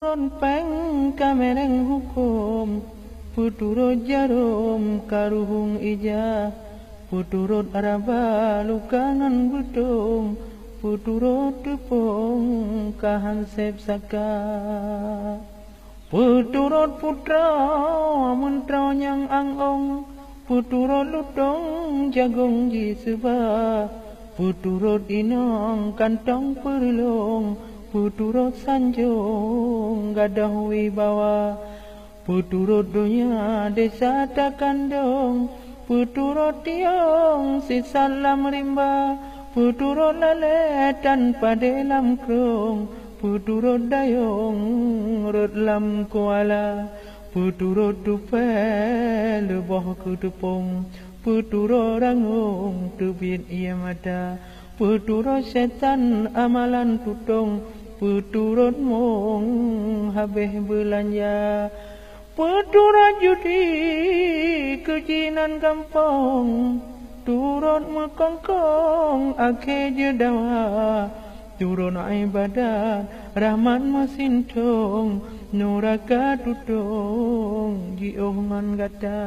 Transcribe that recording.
Peng kamereng hukum puturut jarum karuhung ija puturut araba lukangan butung puturut tepung kahansep saka puturut putra mantra nyang angong puturut lutong jagung jisuba puturut inong kantong perlong puturut sanjung gadah wibawa puturut dunia desa takandong puturut tiong sisalam rimba puturut lale tanpa dalam krong puturut dayong rut lam kuala puturut tupel leboh kutupong puturut rangung tubit ia mata puturut setan amalan tutong puturut mong habis belanja puturut judi kejinan kampung turut mekongkong akhir jedawa turut ibadat rahman masintong nuraka tutong jiongan gata.